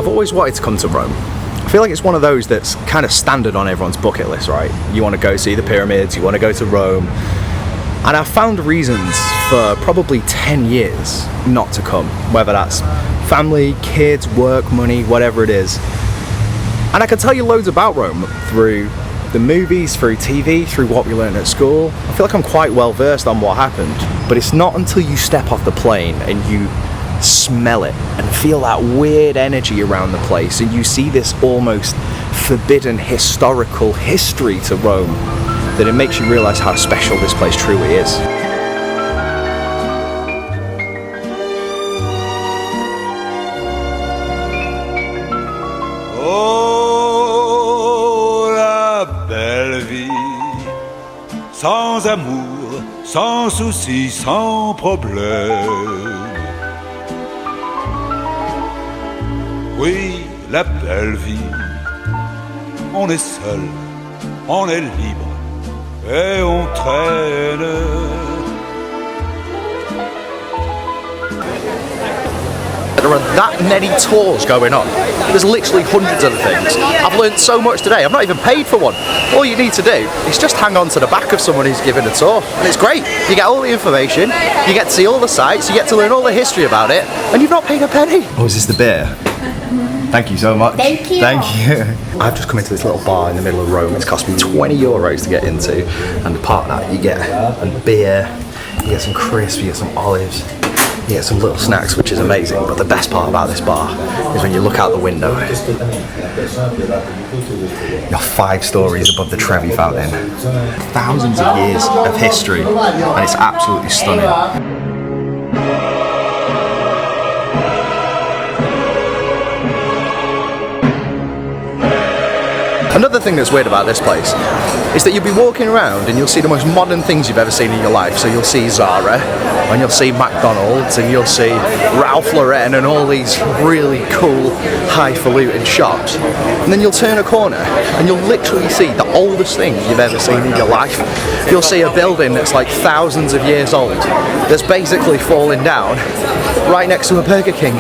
I've always wanted to come to Rome. I feel like it's one of those that's kind of standard on everyone's bucket list, right? You want to go see the pyramids, you want to go to Rome. And I've found reasons for probably 10 years not to come, whether that's family, kids, work, money, whatever it is. And I can tell you loads about Rome through the movies, through TV, through what we learned at school. I feel like I'm quite well versed on what happened, but it's not until you step off the plane and you smell it and feel that weird energy around the place and you see this almost forbidden historical history to Rome that it makes you realise how special this place truly is. Oh, la belle vie, sans amour, sans souci, sans problème. Oui, la belle vie, on est seul, on est libre et on traîne. There are that many tours going on. There's literally hundreds of things. I've learned so much today. I've not even paid for one. All you need to do is just hang on to the back of someone who's giving a tour. And it's great. You get all the information, you get to see all the sites, you get to learn all the history about it, and you've not paid a penny. Oh, is this the beer? Thank you so much. Thank you. Thank you. I've just come into this little bar in the middle of Rome. It's cost me 20 euros to get into. And part of that, you get a beer, you get some crisps, you get some olives, you get some little snacks, which is amazing. But the best part about this bar is when you look out the window. You're 5 stories above the Trevi Fountain. Thousands of years of history, and it's absolutely stunning. Another thing that's weird about this place is that you'll be walking around and you'll see the most modern things you've ever seen in your life. So you'll see Zara, and you'll see McDonald's, and you'll see Ralph Lauren and all these really cool, highfalutin shops. And then you'll turn a corner and you'll literally see the oldest thing you've ever seen in your life. You'll see a building that's like thousands of years old that's basically fallen down right next to a Burger King.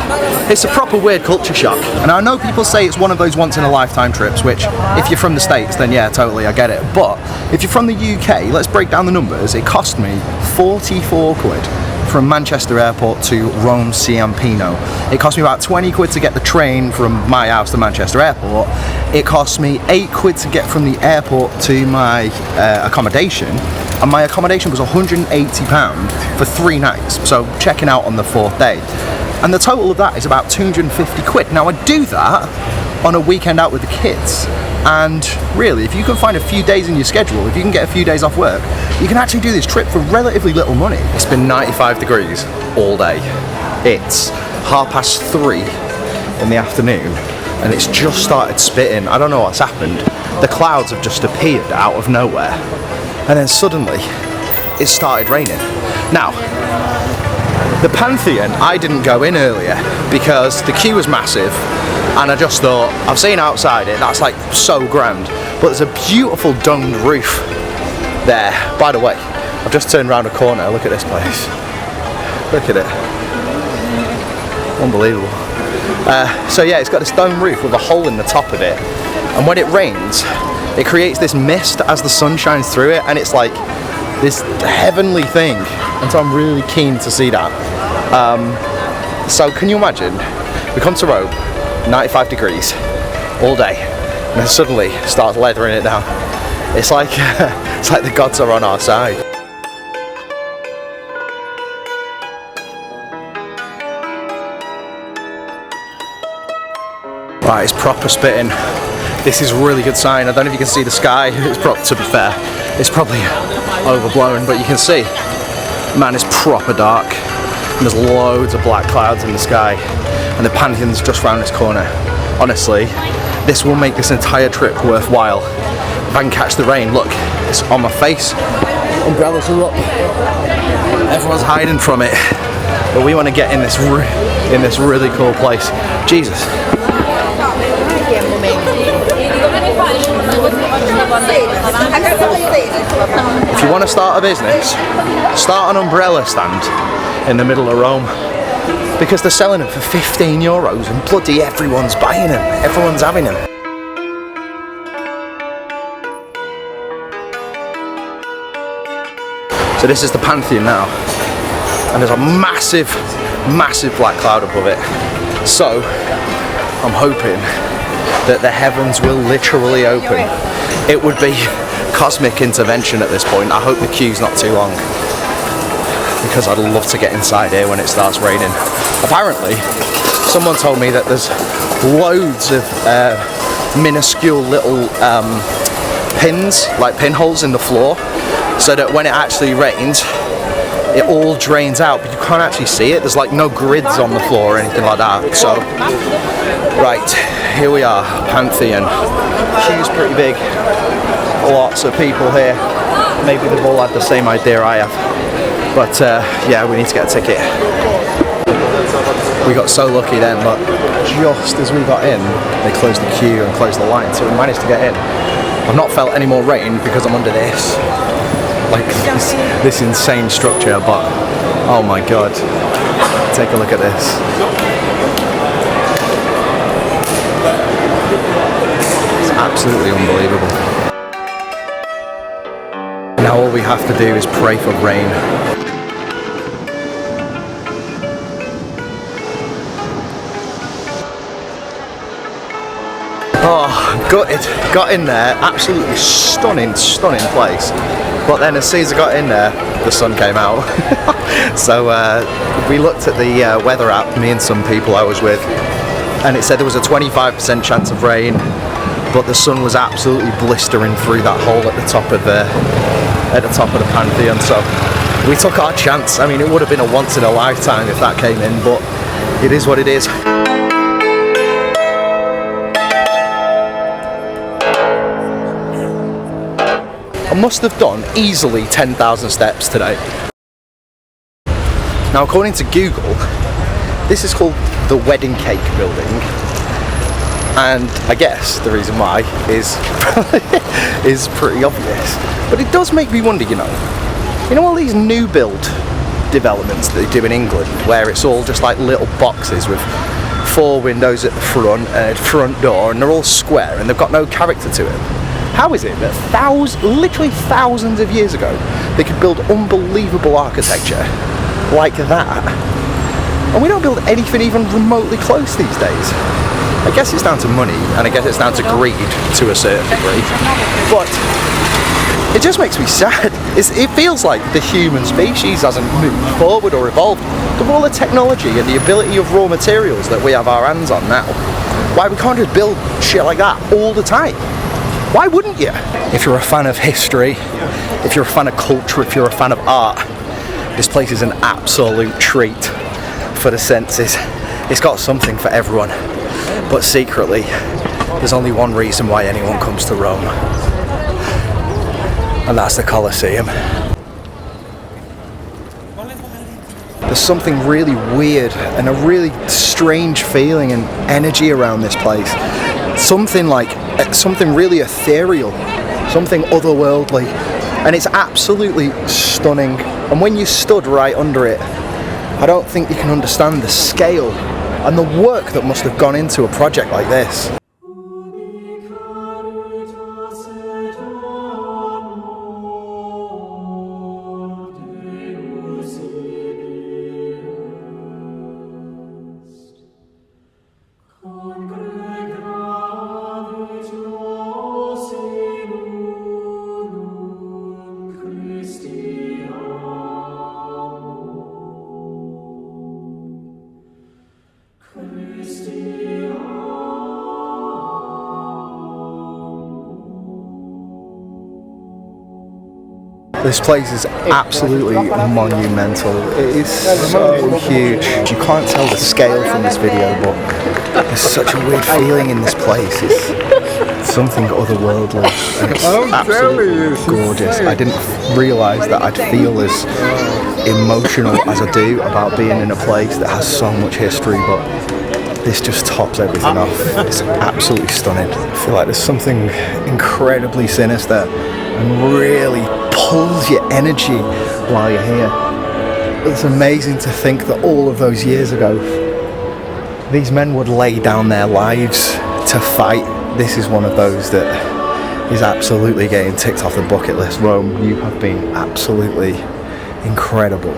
It's a proper weird culture shock. And I know people say it's one of those once in a lifetime trips, which if you're from the States, then yeah, totally, I get it. But if you're from the UK, let's break down the numbers. It cost me 44 quid from Manchester Airport to Rome Ciampino. It cost me about 20 quid to get the train from my house to Manchester Airport. It cost me 8 quid to get from the airport to my accommodation. And my accommodation was £180 for 3 nights. So checking out on the 4th day. And the total of that is about 250 quid. Now I do that on a weekend out with the kids. And really, if you can find a few days in your schedule, if you can get a few days off work, you can actually do this trip for relatively little money. It's been 95 degrees all day. It's 3:30 in the afternoon, and it's just started spitting. I don't know what's happened. The clouds have just appeared out of nowhere. And then suddenly, it started raining. Now, the Pantheon, I didn't go in earlier because the queue was massive. And I just thought, I've seen outside it, that's like so grand. But there's a beautiful domed roof there. By the way, I've just turned around a corner, look at this place. Look at it. Unbelievable. So yeah, it's got this domed roof with a hole in the top of it. And when it rains, it creates this mist as the sun shines through it, and it's like this heavenly thing. And so I'm really keen to see that. So can you imagine, we come to Rome, 95 degrees all day, and then suddenly starts leathering it down. It's like the gods are on our side. Right, it's proper spitting. This is a really good sign. I don't know if you can see the sky. To be fair, it's probably overblown, but you can see, man, it's proper dark. And there's loads of black clouds in the sky, and the Pantheon's just round this corner. Honestly, this will make this entire trip worthwhile. If I can catch the rain, look, it's on my face. Umbrellas are up. Everyone's hiding from it, but we want to get in this really cool place. Jesus. If you want to start a business, start an umbrella stand in the middle of Rome. because they're selling them for €15 and bloody everyone's buying them, everyone's having them. So this is the Pantheon now, and there's a massive, massive black cloud above it. So I'm hoping that the heavens will literally open. It would be cosmic intervention at this point. I hope the queue's not too long, because I'd love to get inside here when it starts raining. Apparently, someone told me that there's loads of minuscule little pins, like pinholes in the floor, so that when it actually rains, it all drains out, but you can't actually see it. There's like no grids on the floor or anything like that. So, right, here we are, Pantheon. Queue's pretty big. Lots of people here. Maybe they've all had the same idea I have. But yeah, we need to get a ticket. We got so lucky then, but just as we got in, they closed the queue and closed the line, so we managed to get in. I've not felt any more rain because I'm under this, like this insane structure, but oh my god, take a look at this. It's absolutely unbelievable. Now all we have to do is pray for rain. Oh, gutted. Got in there, absolutely stunning, stunning place. But then as soon as I got in there, the sun came out. So we looked at the weather app, me and some people I was with, and it said there was a 25% chance of rain, but the sun was absolutely blistering through that hole at the top of the Pantheon. So we took our chance. I mean, it would have been a once in a lifetime if that came in, but it is what it is. I must have done easily 10,000 steps today. Now, according to Google, this is called the Wedding Cake Building, and I guess the reason why is is pretty obvious. But it does make me wonder, you know all these new build developments that they do in England, where it's all just like little boxes with 4 windows at the front and a front door, and they're all square and they've got no character to it. How is it that literally thousands of years ago, they could build unbelievable architecture like that, and we don't build anything even remotely close these days? I guess it's down to money, and I guess it's down to greed to a certain degree, but it just makes me sad. It feels like the human species hasn't moved forward or evolved with all the technology and the ability of raw materials that we have our hands on now. Why we can't just build shit like that all the time? Why wouldn't you? If you're a fan of history, if you're a fan of culture, if you're a fan of art, this place is an absolute treat for the senses. It's got something for everyone. But secretly, there's only one reason why anyone comes to Rome, and that's the Colosseum. There's something really weird and a really strange feeling and energy around this place. Something really ethereal, something otherworldly, and it's absolutely stunning. And when you stood right under it, I don't think you can understand the scale and the work that must have gone into a project like this. This place is absolutely monumental. It is so huge. You can't tell the scale from this video, but there's such a weird feeling in this place. It's something otherworldly, and it's absolutely gorgeous. I didn't realise that I'd feel as emotional as I do about being in a place that has so much history, but this just tops everything off. It's absolutely stunning. I feel like there's something incredibly sinister and really pulls your energy while you're here. it's amazing to think that all of those years ago, these men would lay down their lives to fight. This is one of those that is absolutely getting ticked off the bucket list. Rome, you have been absolutely incredible.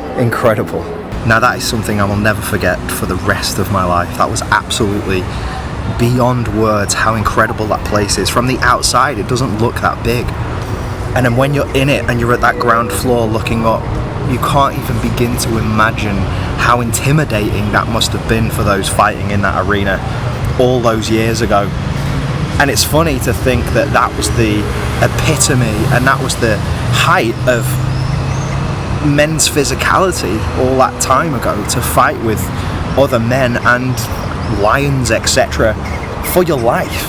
Now that is something I will never forget for the rest of my life. That was absolutely beyond words how incredible that place is. From the outside, it doesn't look that big. And then when you're in it and you're at that ground floor looking up, you can't even begin to imagine how intimidating that must have been for those fighting in that arena all those years ago. And it's funny to think that that was the epitome and that was the height of men's physicality all that time ago, to fight with other men and lions, etc., for your life.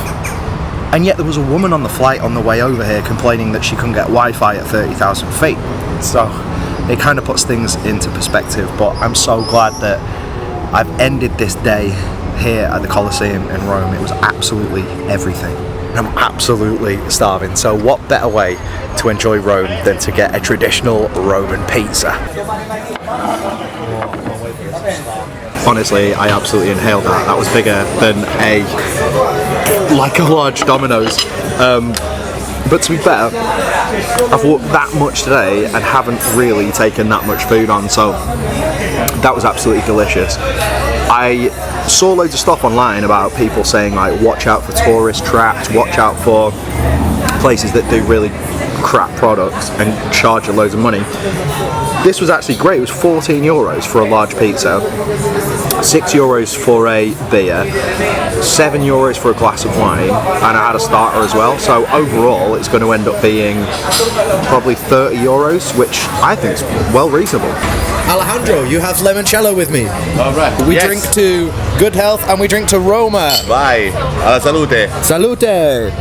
And yet there was a woman on the flight on the way over here complaining that she couldn't get Wi-Fi at 30,000 feet. So it kind of puts things into perspective, but I'm so glad that I've ended this day here at the Colosseum in Rome. It was absolutely everything. I'm absolutely starving, so what better way to enjoy Rome than to get a traditional Roman pizza? Honestly, I absolutely inhaled that. That was bigger than like a large Domino's. But to be fair, I've walked that much today and haven't really taken that much food on, so that was absolutely delicious. I saw loads of stuff online about people saying like, watch out for tourist traps, watch out for places that do really crap products and charge you loads of money. This was actually great. It was 14 euros for a large pizza, 6 euros for a beer, 7 euros for a glass of wine, and I had a starter as well. So overall it's going to end up being probably 30 euros, which I think is well reasonable. Alejandro, you have limoncello with me. All right. We Yes. drink to good health and we drink to Roma. Vai, alla salute. Salute!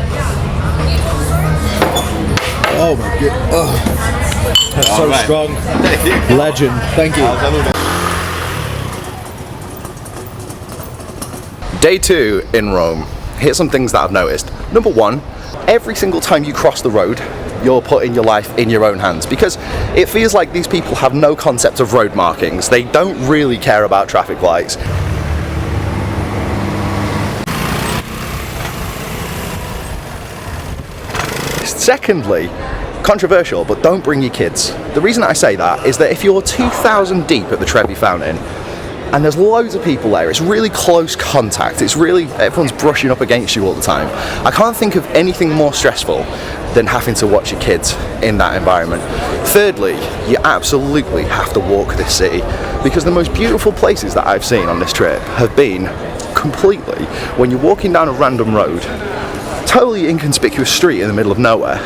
Oh my god. Oh. That's so Alright. strong. Legend. Thank you. Alla salute. Day 2 in Rome. Here's some things that I've noticed. Number 1, every single time you cross the road, you're putting your life in your own hands, because it feels like these people have no concept of road markings. They don't really care about traffic lights. Secondly, controversial, but don't bring your kids. The reason I say that is that if you're 2,000 deep at the Trevi Fountain, and there's loads of people there, it's really close contact, it's really, everyone's brushing up against you all the time. I can't think of anything more stressful than having to watch your kids in that environment. Thirdly, you absolutely have to walk this city, because the most beautiful places that I've seen on this trip have been completely when you're walking down a random road, totally inconspicuous street in the middle of nowhere,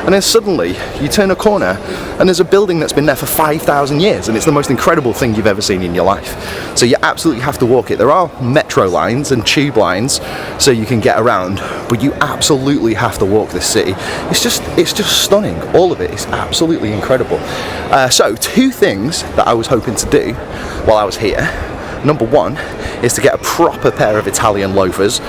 and then suddenly you turn a corner and there's a building that's been there for 5,000 years, and it's the most incredible thing you've ever seen in your life. So you absolutely have to walk it. There are metro lines and tube lines so you can get around, but you absolutely have to walk this city. It's just stunning. All of it is absolutely incredible. So 2 things that I was hoping to do while I was here. Number 1 is to get a proper pair of Italian loafers.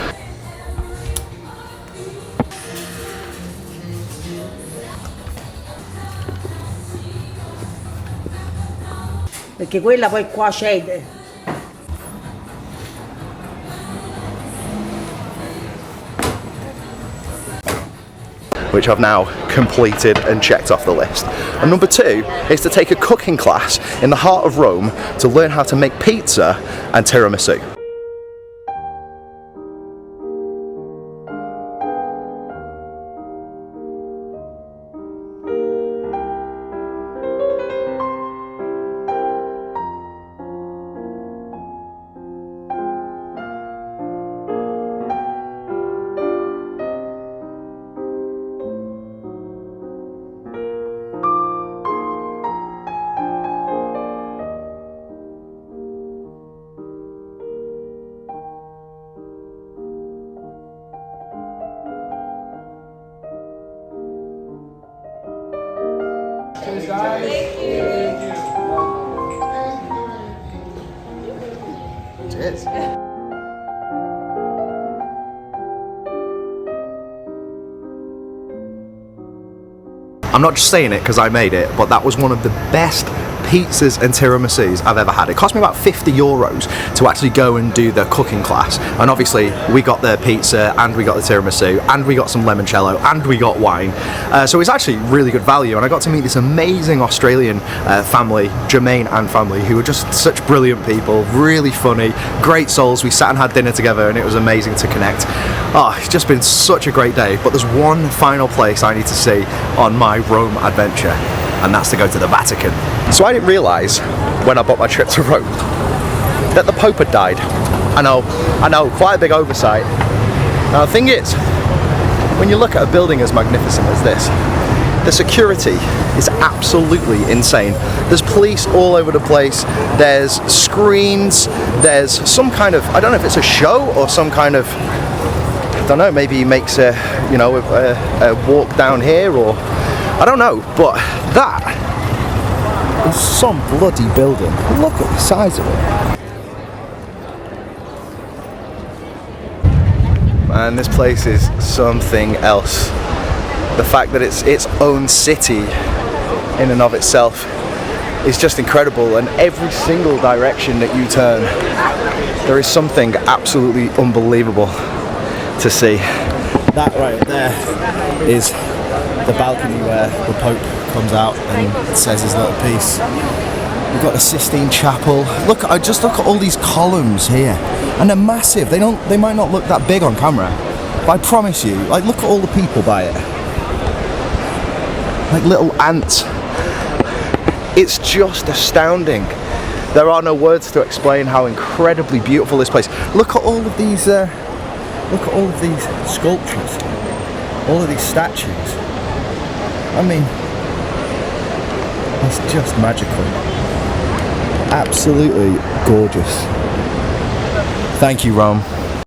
Perché quella poi qua cede. Which I've now completed and checked off the list. And number 2 is to take a cooking class in the heart of Rome to learn how to make pizza and tiramisu. Cheers. I'm not just saying it because I made it, but that was one of the best pizzas and tiramisus I've ever had. It cost me about €50 to actually go and do the cooking class, and obviously we got the pizza and we got the tiramisu and we got some limoncello and we got wine, so it's actually really good value. And I got to meet this amazing Australian family, Jermaine and family, who were just such brilliant people, really funny, great souls. We sat and had dinner together and it was amazing to connect. Oh, it's just been such a great day. But there's one final place I need to see on my Rome adventure, and that's to go to the Vatican. So I didn't realise when I bought my trip to Rome that the Pope had died. I know, quite a big oversight. Now the thing is, when you look at a building as magnificent as this, the security is absolutely insane. There's police all over the place, there's screens, there's some kind of, I don't know if it's a show or some kind of, I don't know, maybe he makes a walk down here, or I don't know, but that is some bloody building. Look at the size of it. Man, this place is something else. The fact that it's its own city in and of itself is just incredible, and every single direction that you turn, there is something absolutely unbelievable to see. That right there is the balcony where the Pope comes out and says his little piece. We've got the Sistine Chapel. Look, just look at all these columns here, and they're massive. They might not look that big on camera, but I promise you, like, look at all the people by it, like little ants. It's just astounding. There are no words to explain how incredibly beautiful this place. Look at all of these. Look at all of these sculptures, all of these statues. I mean, it's just magical. Absolutely gorgeous. Thank you, Rome.